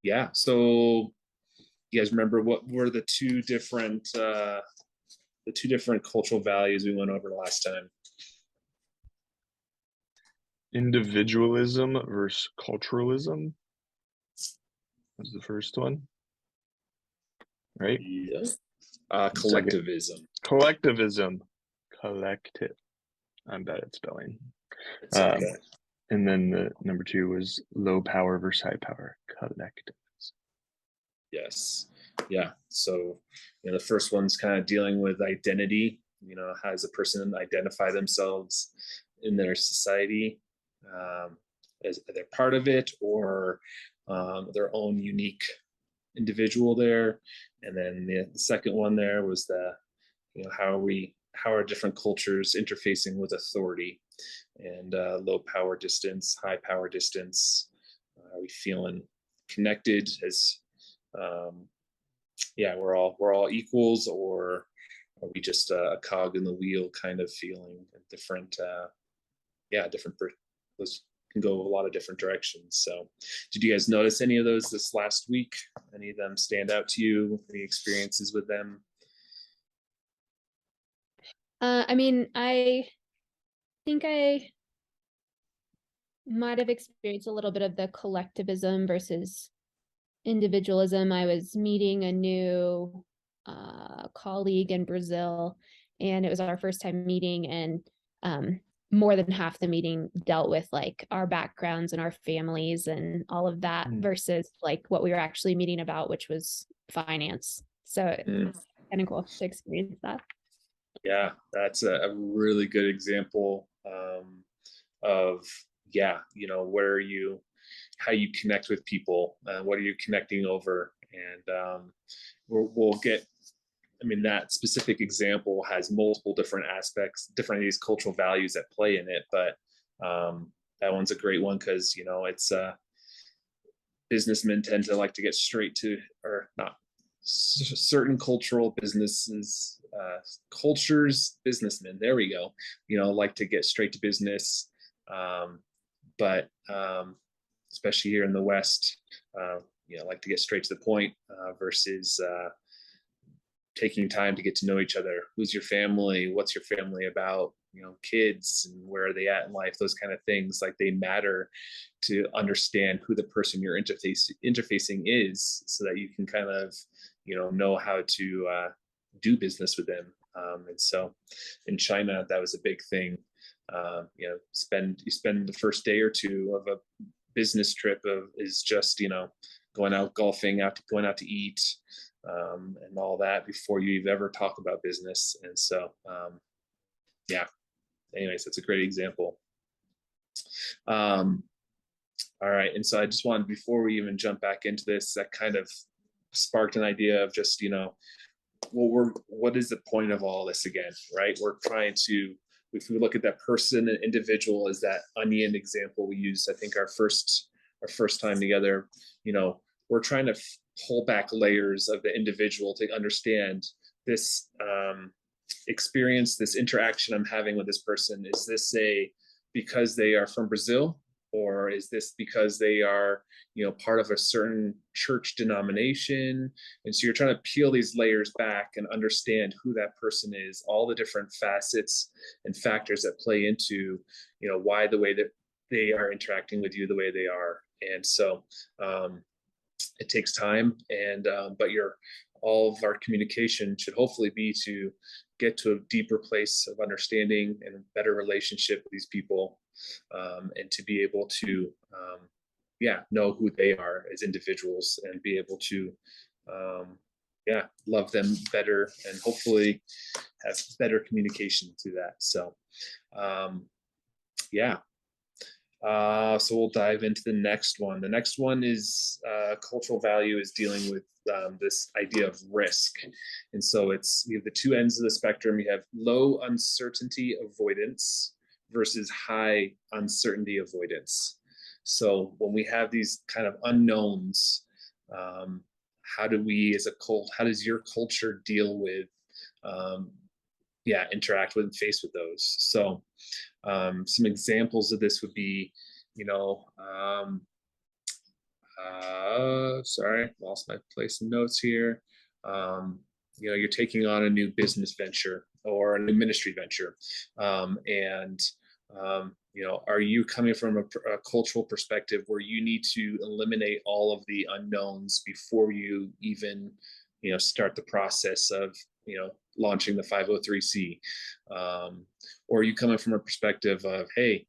Yeah. So you guys remember what were the two different cultural values we went over last time? Individualism versus culturalism was the first one, right? Yeah. Second, Collectivism. collectivism. Collective. I'm bad at spelling. It's Um, okay. and then the number two was low power versus high power. Collective. Yes. Yeah. So, the first one's kind of dealing with identity. How does a person identify themselves in their society? Um, as they're part of it or their own unique individual there. And then the second one there was how are different cultures interfacing with authority and low power distance, high power distance. Are we feeling connected as um, yeah, we're all equals, or are we just a cog in the wheel kind of feeling? Different yeah, those can go a lot of different directions. So did you guys notice any of those this last week? Any of them stand out to you? Any experiences with them? I mean, I think I might have experienced a little bit of the collectivism versus individualism. I was meeting a new colleague in Brazil, and it was our first time meeting, and more than half the meeting dealt with like our backgrounds and our families and all of that versus like what we were actually meeting about, which was finance. So it's kind of cool to experience that. Yeah, that's a really good example of where how you connect with people, what are you connecting over, and we'll get. I mean, that specific example has multiple different aspects, different of these cultural values at play in it, but that one's a great one because it's businessmen tend to like to get straight to, or not certain cultural businesses, cultures, businessmen, there we go, like to get straight to business. But especially here in the West, like to get straight to the point versus taking time to get to know each other. Who's your family? What's your family about? Kids, and where are they at in life? Those kind of things, like, they matter to understand who the person you're interfacing is, so that you can kind of, know how to do business with them. And so, in China, that was a big thing. You spend the first day or two of a business trip is just going out golfing, going out to eat, and all that before you ever talk about business. And so, yeah. Anyways, that's a great example. All right, and so I just wanted, before we even jump back into this, that kind of sparked an idea of just what is the point of all this again, right? We're trying to, if we look at that person and individual as that onion example we used, I think our first time together, we're trying to pull back layers of the individual to understand this experience, this interaction I'm having with this person. Is this because they are from Brazil, or is this because they are part of a certain church denomination? And so you're trying to peel these layers back and understand who that person is, all the different facets and factors that play into why the way that they are interacting with you the way they are. And so it takes time, and but all of our communication should hopefully be to get to a deeper place of understanding and a better relationship with these people, and to be able to know who they are as individuals, and be able to love them better, and hopefully have better communication through that. So yeah. So we'll dive into the next one. The next one is cultural value is dealing with this idea of risk. And so we have the two ends of the spectrum. You have low uncertainty avoidance versus high uncertainty avoidance. So when we have these kind of unknowns, how do we as a cult, how does your culture deal with interact with and face with those? So some examples of this would be, Sorry, lost my place in notes here. You're taking on a new business venture or a new ministry venture. And are you coming from a cultural perspective where you need to eliminate all of the unknowns before you even, start the process of, launching the 503c? Or are you coming from a perspective of, hey,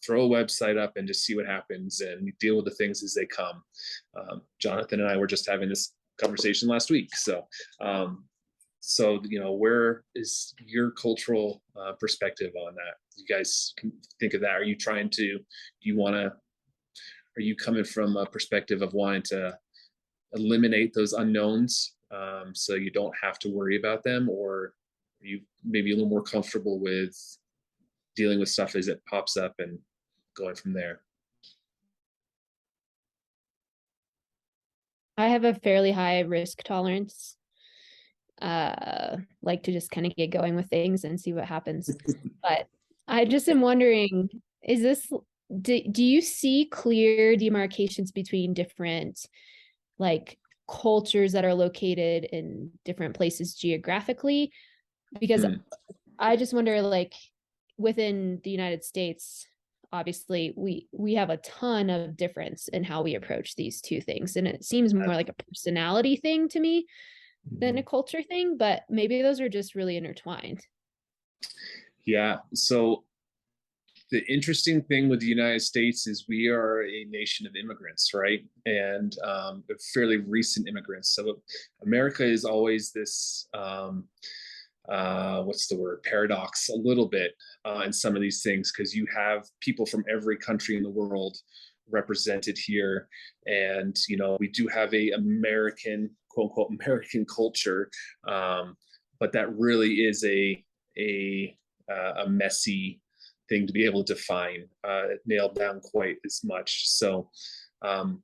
throw a website up and just see what happens and deal with the things as they come? Jonathan and I were just having this conversation last week. Where is your cultural perspective on that? You guys can think of that. Are you coming from a perspective of wanting to eliminate those unknowns, so you don't have to worry about them? Or are you maybe a little more comfortable with dealing with stuff as it pops up and going from there? I have a fairly high risk tolerance. Like to just kind of get going with things and see what happens. But I just am wondering, do you see clear demarcations between different like cultures that are located in different places geographically? Because I just wonder, like within the United States, obviously we have a ton of difference in how we approach these two things, and it seems more like a personality thing to me than a culture thing, but maybe those are just really intertwined. Yeah. So the interesting thing with the United States is we are a nation of immigrants, right? And fairly recent immigrants. So America is always this, what's the word, paradox a little bit in some of these things, because you have people from every country in the world represented here. And, we do have a American, quote unquote, American culture. But that really is a messy thing to be able to define, nailed down quite as much. So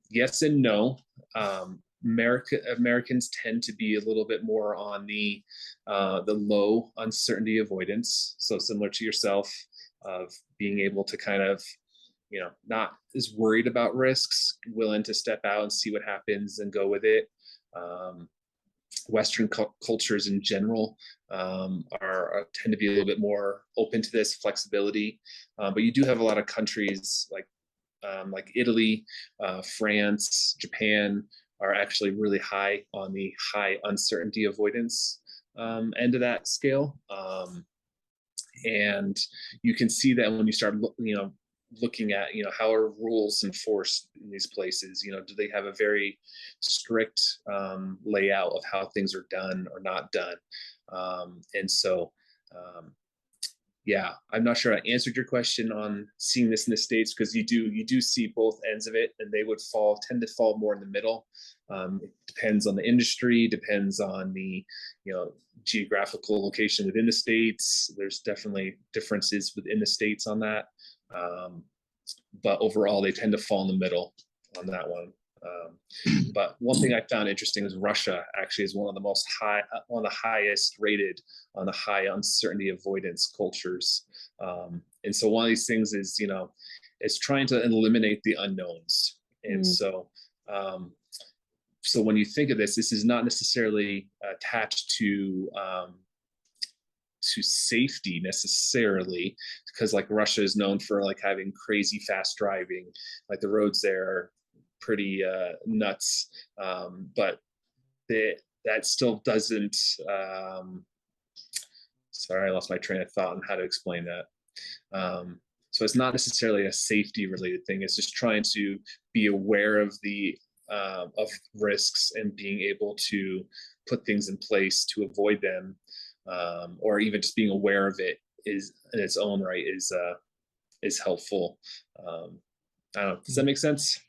yes and no. Americans tend to be a little bit more on the low uncertainty avoidance. So similar to yourself, of being able to kind of, not as worried about risks, willing to step out and see what happens and go with it. Western cultures in general tend to be a little bit more open to this flexibility, but you do have a lot of countries like Italy, France, Japan are actually really high on the high uncertainty avoidance end of that scale, and you can see that when you start looking at how are rules enforced in these places. Do they have a very strict layout of how things are done or not done? And so yeah, I'm not sure I answered your question on seeing this in the States, because you do see both ends of it, and they would tend to fall more in the middle. It depends on the industry, depends on the geographical location within the States. There's definitely differences within the States on that. But overall, they tend to fall in the middle on that one. But one thing I found interesting is Russia actually is one of the highest rated on the high uncertainty avoidance cultures. And so one of these things is, is trying to eliminate the unknowns. And so when you think of this is not necessarily attached to safety necessarily, because like Russia is known for like having crazy fast driving, like the roads there are pretty nuts, but that still doesn't sorry, I lost my train of thought on how to explain that. So it's not necessarily a safety related thing. It's just trying to be aware of the of risks and being able to put things in place to avoid them, or even just being aware of it is in its own right is helpful. I don't know. Does that make sense?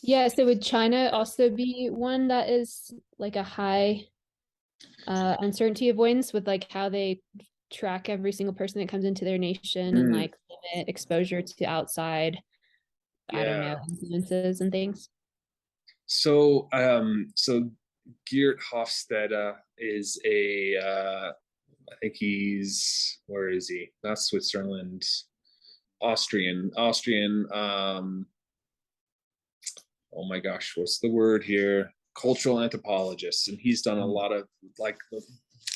Yeah. So would China also be one that is like a high uncertainty avoidance, with like how they track every single person that comes into their nation and like limit exposure to outside, I don't know, influences and things? So Geert Hofstede is I think he's, where is he? Not Switzerland, Austrian. oh my gosh, what's the word here? Cultural anthropologist, and he's done a Mm. lot of like the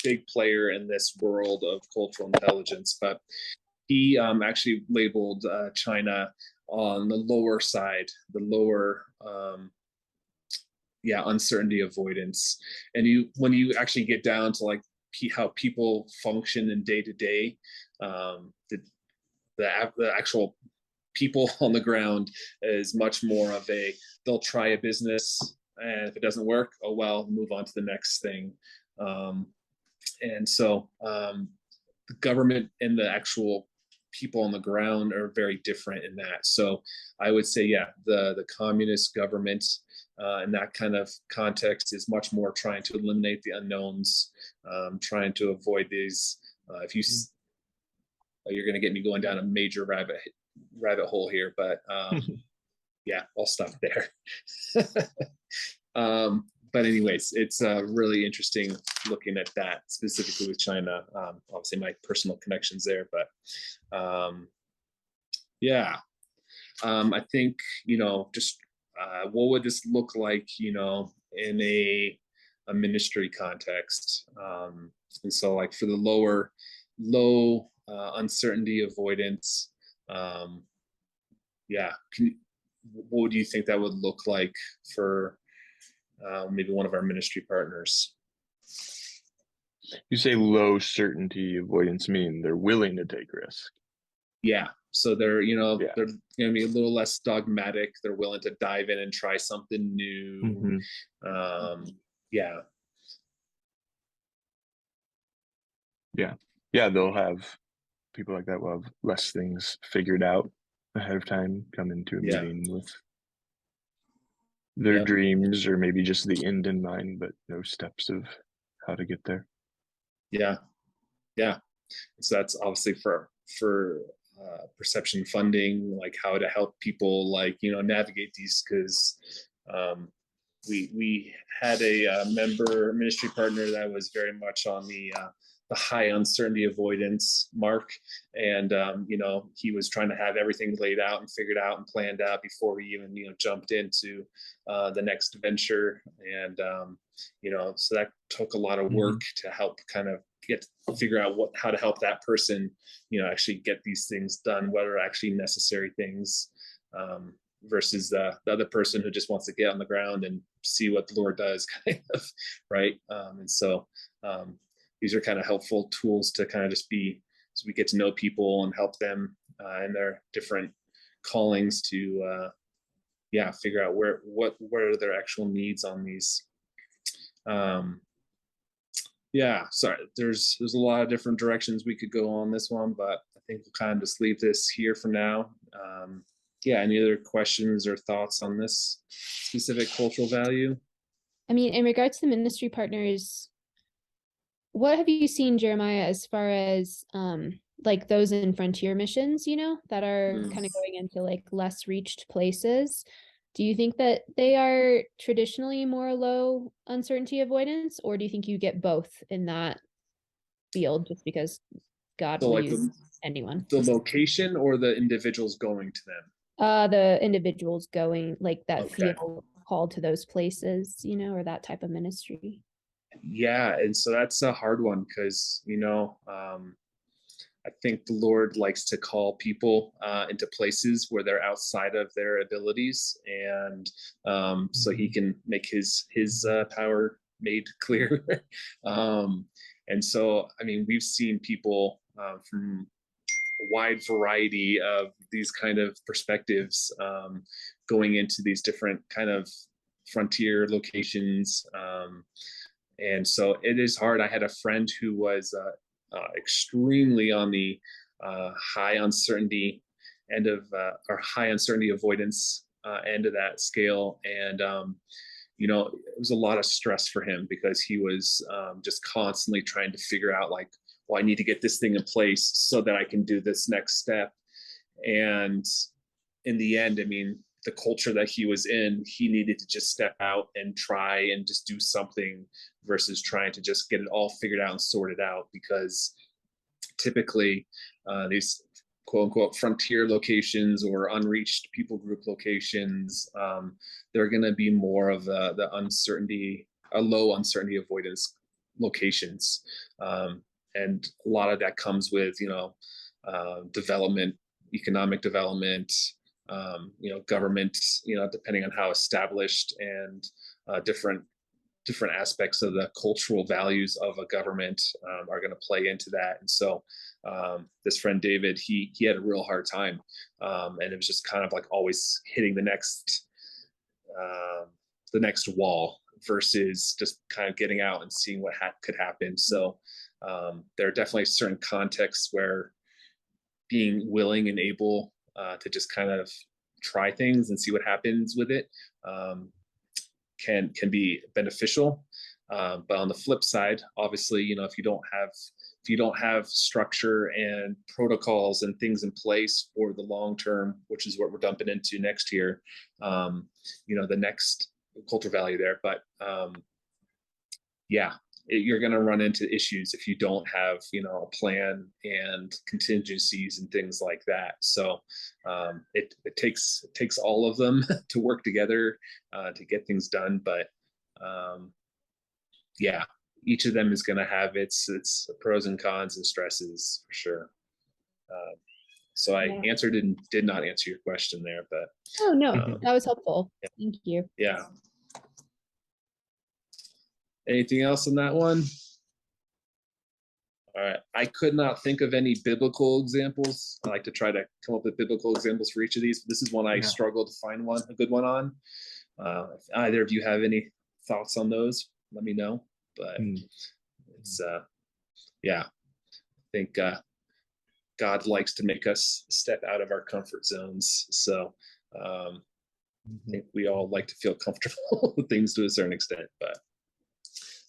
big player in this world of cultural intelligence. But he actually labeled China on the lower side, the lower yeah, uncertainty avoidance. And you, when you actually get down to like how people function in day to day, the actual people on the ground is much more of a, they'll try a business, and if it doesn't work, oh well, move on to the next thing. um, and so the government and the actual people on the ground are very different in that. So I would say, yeah, the communist government in that kind of context is much more trying to eliminate the unknowns, trying to avoid these. If you, you're going to get me going down a major rabbit hole here, but yeah, I'll stop there. But anyways, it's really interesting looking at that specifically with China. Obviously, my personal connections there, but yeah, I think, you know, just what would this look like, you know, in a ministry context? And so, like for the low uncertainty avoidance, yeah, what do you think that would look like for maybe one of our ministry partners? You say low certainty avoidance mean they're willing to take risk. Yeah, so they're, you know, Yeah. they're going to be a little less dogmatic. They're willing to dive in and try something new. Yeah. Yeah, they'll have people like that will have less things figured out ahead of time, come into a Yeah. meeting with their Yep. dreams or maybe just the end in mind, but no steps of how to get there. Yeah. Yeah. So that's obviously for perception funding, like how to help people, like, you know, navigate these, because we had a member ministry partner that was very much on the high uncertainty avoidance mark, and you know, he was trying to have everything laid out and figured out and planned out before we even, you know, jumped into the next venture. And you know, so that took a lot of work to help kind of figure out how to help that person, you know, actually get these things done, what are actually necessary things, versus the other person who just wants to get on the ground and see what the Lord does, kind of, right? And so these are kind of helpful tools to kind of just be, so we get to know people and help them in their different callings to yeah, figure out what are their actual needs on these. Yeah, sorry, there's a lot of different directions we could go on this one, but I think we'll kind of just leave this here for now. Yeah, any other questions or thoughts on this specific cultural value? I mean, in regards to the ministry partners, what have you seen, Jeremiah, as far as like those in frontier missions, you know, that are kind of going into like less reached places? Do you think that they are traditionally more low uncertainty avoidance, or do you think you get both in that field just because God So will like use anyone? the location or the individuals going to them? The individuals going, like, that Okay. feel called to those places, you know, or that type of ministry. Yeah, and so that's a hard one because, you know, I think the Lord likes to call people into places where they're outside of their abilities, and so He can make His power made clear. And so, I mean, we've seen people from a wide variety of these kind of perspectives going into these different kind of frontier locations. And so it is hard. I had a friend who was extremely on the high uncertainty end of, or high uncertainty avoidance end of that scale. And, you know, it was a lot of stress for him because he was just constantly trying to figure out, like, well, I need to get this thing in place so that I can do this next step. And in the end, I mean, the culture that he was in, he needed to just step out and try and just do something versus trying to just get it all figured out and sorted out, because typically these quote unquote frontier locations or unreached people group locations, they're going to be more of the uncertainty, a low uncertainty avoidance locations. And a lot of that comes with, development, economic development, government, depending on how established, and different aspects of the cultural values of a government are going to play into that. And so this friend David, he had a real hard time, and it was just kind of like always hitting the next wall versus just kind of getting out and seeing what could happen. So there are definitely certain contexts where being willing and able to just kind of try things and see what happens with it can be beneficial. But on the flip side, obviously, if you don't have structure and protocols and things in place for the long term, which is what we're dumping into next year, the next culture value there. But you're going to run into issues if you don't have, a plan and contingencies and things like that. So it takes all of them to work together to get things done. But each of them is going to have its pros and cons and stresses for sure. So I answered and did not answer your question there, but. Oh, no, that was helpful. Yeah. Thank you. Yeah. Anything else on that one? All right. I could not think of any biblical examples. I like to try to come up with biblical examples for each of these. This is one I struggled to find a good one on. If either of you have any thoughts on those, let me know. But it's, I think God likes to make us step out of our comfort zones. So I think we all like to feel comfortable with things to a certain extent, but.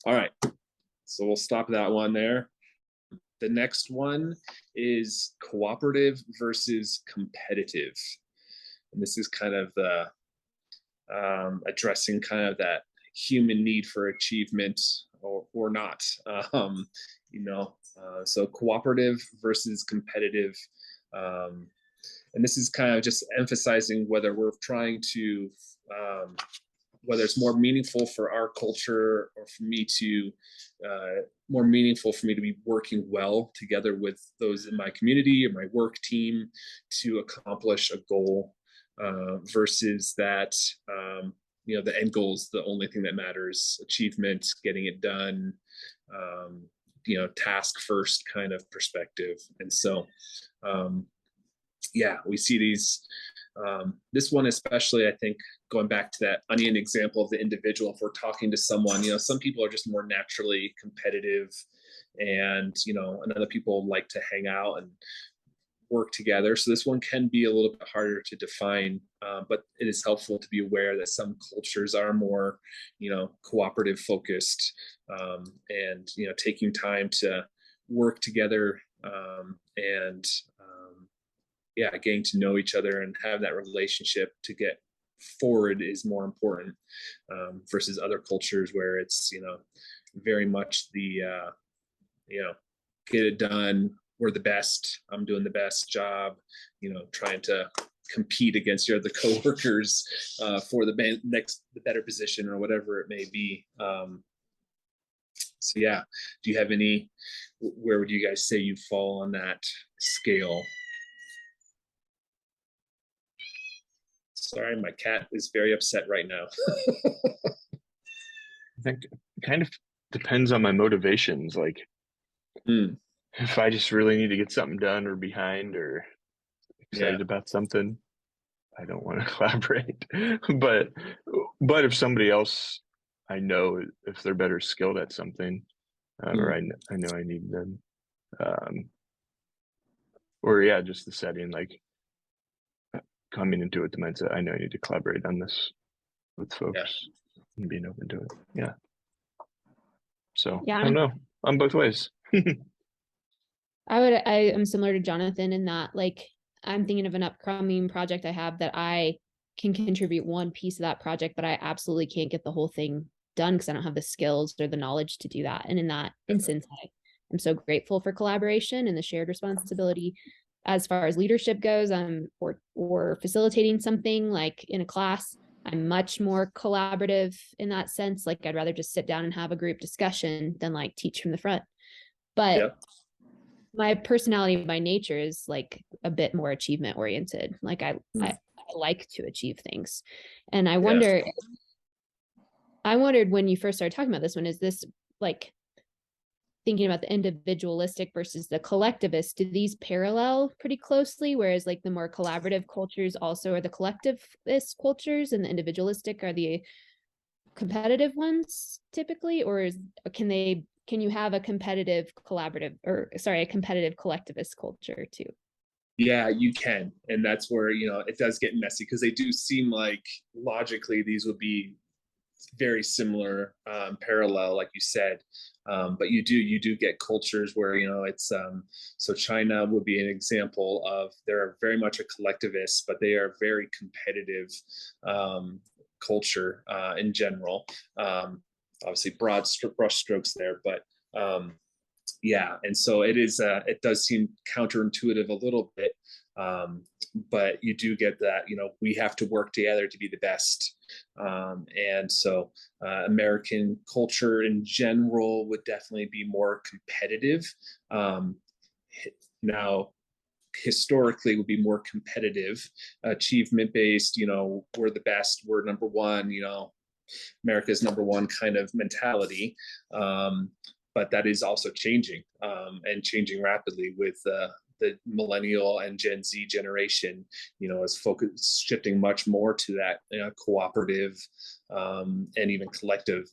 All right, so we'll stop that one there. The next one is cooperative versus competitive. And this is kind of the addressing kind of that human need for achievement or not. So cooperative versus competitive. And this is kind of just emphasizing whether we're trying to whether it's more meaningful for our culture or for me to more meaningful for me to be working well together with those in my community or my work team to accomplish a goal versus that, the end goal is the only thing that matters, achievement, getting it done, task first kind of perspective. And so, we see these, this one especially, I think, going back to that onion example of the individual, if we're talking to someone, some people are just more naturally competitive and, other people like to hang out and work together. So this one can be a little bit harder to define, but it is helpful to be aware that some cultures are more, cooperative focused, and, taking time to work together, and getting to know each other and have that relationship to get forward is more important, versus other cultures where it's, very much the, get it done. We're the best. I'm doing the best job, trying to compete against your other coworkers for the better position or whatever it may be. Do you have any, where would you guys say you fall on that scale? Sorry, my cat is very upset right now. I think it kind of depends on my motivations. Like, if I just really need to get something done or behind or excited about something, I don't want to collaborate. But if somebody else I know, if they're better skilled at something, or I know I need them, or just the setting, like coming into it, the mindset, I know I need to collaborate on this with folks and being open to it. Yeah. So I don't know. I'm both ways. I am similar to Jonathan in that, like, I'm thinking of an upcoming project I have that I can contribute one piece of that project, but I absolutely can't get the whole thing done because I don't have the skills or the knowledge to do that. And in that instance, I'm so grateful for collaboration and the shared responsibility. as far as leadership goes, or facilitating something like in a class, I'm much more collaborative in that sense. Like I'd rather just sit down and have a group discussion than like teach from the front. But my personality by nature is like a bit more achievement oriented. Like I like to achieve things. And I wondered when you first started talking about this one, is this like thinking about the individualistic versus the collectivist, do these parallel pretty closely? Whereas like the more collaborative cultures also are the collectivist cultures and the individualistic are the competitive ones typically, or can you have a competitive collectivist culture too? Yeah, you can. And that's where, it does get messy because they do seem like logically these would be very similar, parallel, like you said. But you do get cultures where, it's, so China would be an example of, they're very much a collectivist, but they are very competitive culture in general. Obviously broad brush strokes there, but yeah, and so it does seem counterintuitive a little bit, but you do get that, we have to work together to be the best. And so American culture in general would definitely be more competitive. Now historically would be more competitive, achievement based, we're the best, we're number one, America's number one kind of mentality. But that is also changing, and changing rapidly with the millennial and Gen Z generation, is shifting much more to that cooperative and even collective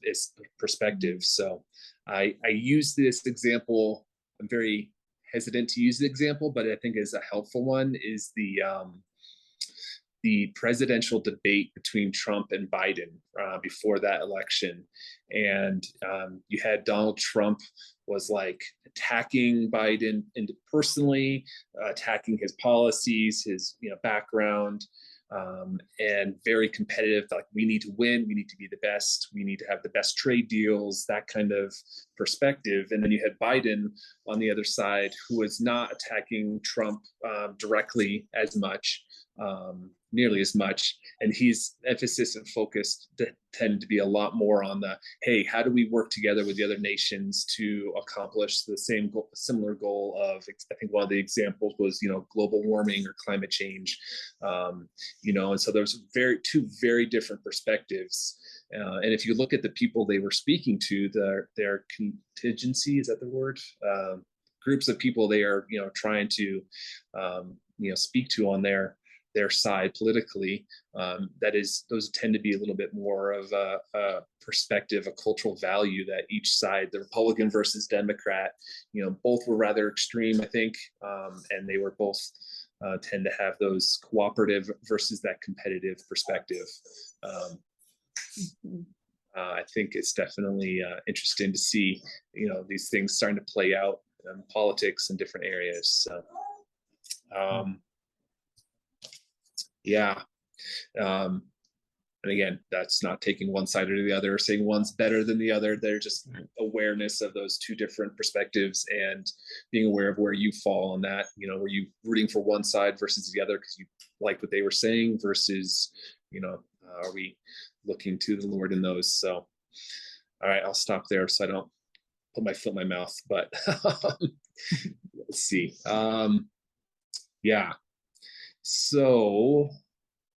perspective. So I use this example. I'm very hesitant to use the example, but I think is a helpful one, is the presidential debate between Trump and Biden before that election. And you had Donald Trump was like attacking Biden personally, attacking his policies, his background, and very competitive. Like, we need to win, we need to be the best, we need to have the best trade deals, that kind of perspective. And then you had Biden on the other side, who was not attacking Trump directly as much, nearly as much, and his emphasis and focus tend to be a lot more on the, hey, how do we work together with the other nations to accomplish the same goal, similar goal of, I think one of the examples was global warming or climate change, and so there's two very different perspectives. And if you look at the people they were speaking to, their contingency, is that the word, groups of people they are trying to speak to on their side politically, those tend to be a little bit more of a perspective, a cultural value that each side, the Republican versus Democrat, both were rather extreme, I think, and they were both tend to have those cooperative versus that competitive perspective. I think it's definitely interesting to see, these things starting to play out in politics in different areas. So, yeah. And again, that's not taking one side or the other, or saying one's better than the other. They're just awareness of those two different perspectives and being aware of where you fall on that. Were you rooting for one side versus the other because you liked what they were saying, versus, are we looking to the Lord in those? So, all right, I'll stop there so I don't put my foot in my mouth, but let's see. Yeah. So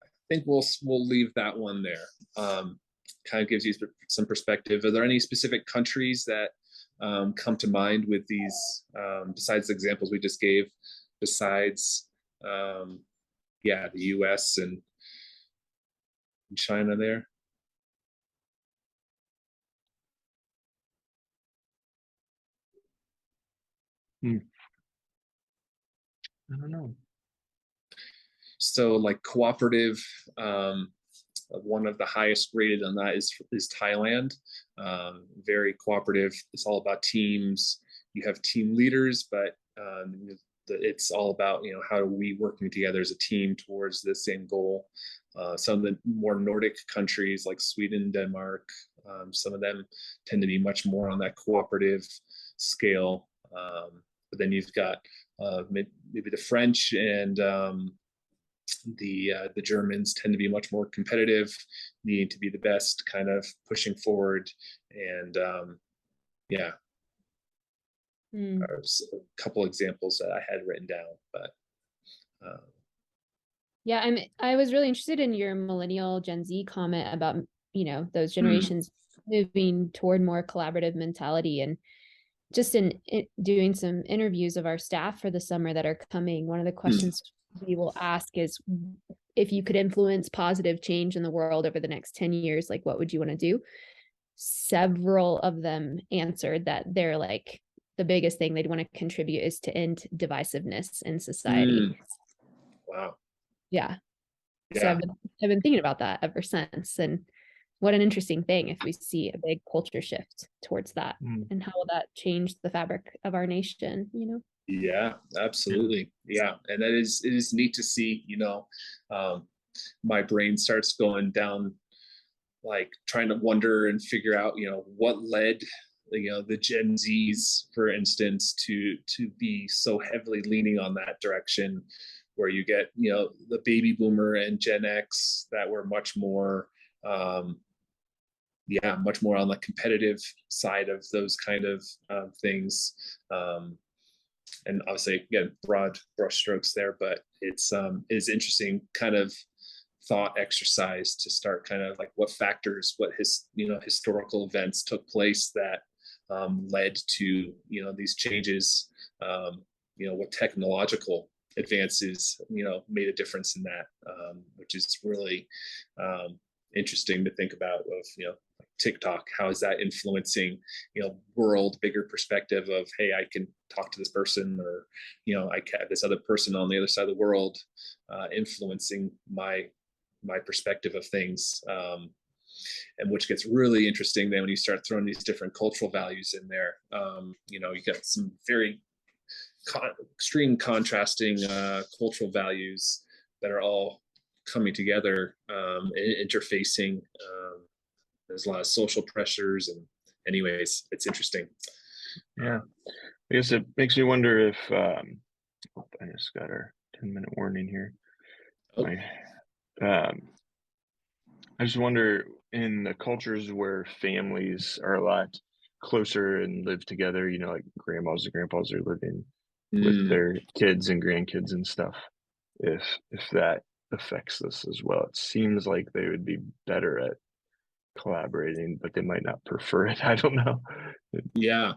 I think we'll leave that one there. Kind of gives you some perspective. Are there any specific countries that come to mind with these, besides the examples we just gave, besides the US and China there? I don't know. So like cooperative, one of the highest rated on that is Thailand. Very cooperative. It's all about teams. You have team leaders, but it's all about, how are we working together as a team towards the same goal. Some of the more Nordic countries like Sweden, Denmark, some of them tend to be much more on that cooperative scale. but then you've got maybe the French and the Germans tend to be much more competitive, needing to be the best, kind of pushing forward. And yeah, there's a couple examples that I had written down, but yeah, I was really interested in your millennial Gen Z comment about, you know, those generations moving toward more collaborative mentality. And just in doing some interviews of our staff for the summer that are coming, one of the questions we will ask is, if you could influence positive change in the world over the next 10 years, like what would you want to do? Several of them answered that they're like, the biggest thing they'd want to contribute is to end divisiveness in society. Wow. Yeah. Yeah. So I've been thinking about that ever since. And what an interesting thing if we see a big culture shift towards that, and how will that change the fabric of our nation, you know? Yeah, absolutely. Yeah. And it is neat to see, you know, my brain starts going down, like trying to wonder and figure out, you know, what led, you know, the Gen Zs, for instance, to be so heavily leaning on that direction, where you get, you know, the baby boomer and Gen X that were much more much more on the competitive side of those kind of things. And obviously, again, broad brushstrokes there, but it's interesting kind of thought exercise to start kind of like what factors, what historical events took place that led to, you know, these changes, you know, what technological advances, you know, made a difference in that, which is really interesting to think about. Of, you know, TikTok, how is that influencing, you know, world, bigger perspective of, hey, I can talk to this person, or, you know, I have this other person on the other side of the world influencing my perspective of things. And which gets really interesting then when you start throwing these different cultural values in there. You know, you got some very extreme contrasting cultural values that are all coming together, interfacing. There's a lot of social pressures, and anyways, it's interesting. Yeah, I guess it makes me wonder if I just got our 10-minute warning here. I just wonder, in the cultures where families are a lot closer and live together, you know, like grandmas and grandpas are living with their kids and grandkids and stuff, if that affects this as well. It seems like they would be better at collaborating, but they might not prefer it. I don't know. Yeah,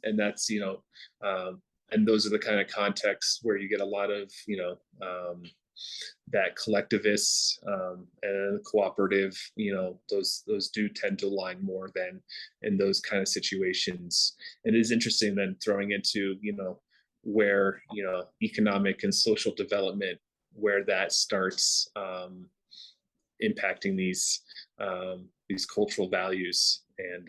and that's, you know, and those are the kind of contexts where you get a lot of, you know, that collectivists and cooperative, you know, those do tend to align more than in those kind of situations. It is interesting then throwing into, you know, where, you know, economic and social development, where that starts impacting these cultural values. And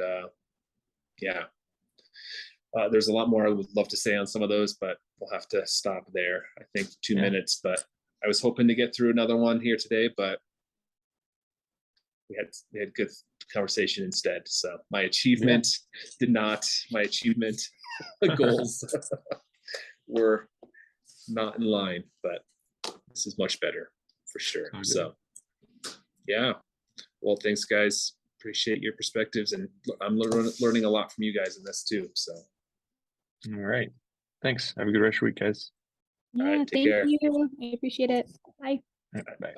there's a lot more I would love to say on some of those, but we'll have to stop there. I think 2 minutes, but I was hoping to get through another one here today, but we had good conversation instead. So my achievement my achievement goals were not in line, but this is much better for sure. So yeah, well, thanks guys. Appreciate your perspectives, and I'm learning a lot from you guys in this too. So all right, thanks. Have a good rest of your week, guys. Yeah, right, thank you. I appreciate it. Bye. Bye. Bye.